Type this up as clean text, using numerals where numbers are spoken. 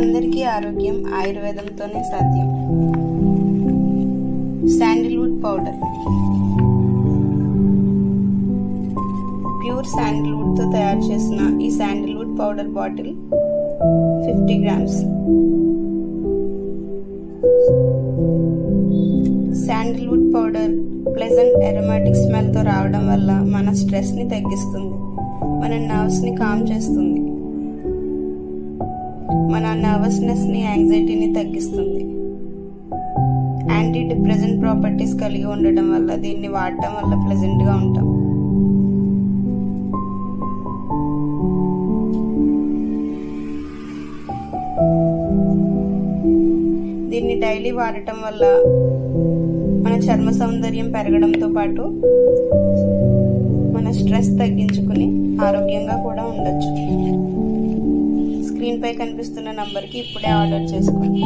అందరికీ ఆరోగ్యం ఆయుర్వేదంతోనే సాధ్యం. శాండిల్వుడ్ పౌడర్. ప్యూర్ శాండిల్వుడ్ తో తయారు చేసిన ఈ Sandalwood powder bottle 50 grams. Sandalwood powder pleasant aromatic smell తో రావడం వల్ల మన స్ట్రెస్ ని తగ్గిస్తుంది, మన నర్వ్స్ ని కామ్ చేస్తుంది, మన నర్వస్నెస్ ని యాంగ్జైటీని తగ్గిస్తుంది. యాంటీ డిప్రెసెంట్ ప్రాపర్టీస్ కలిగి ఉండటం వల్ల దీన్ని వాడటం వల్ల ప్లెజెంట్ గా ఉంటాం. దీన్ని డైలీ వాడటం వల్ల మన చర్మ సౌందర్యం పెరగడంతో పాటు మన స్ట్రెస్ తగ్గించుకుని ఆరోగ్యంగా కూడా ఉండొచ్చు. స్క్రీన్ పై కనిపిస్తున్న నంబర్కి ఇప్పుడే ఆర్డర్ చేసుకోండి.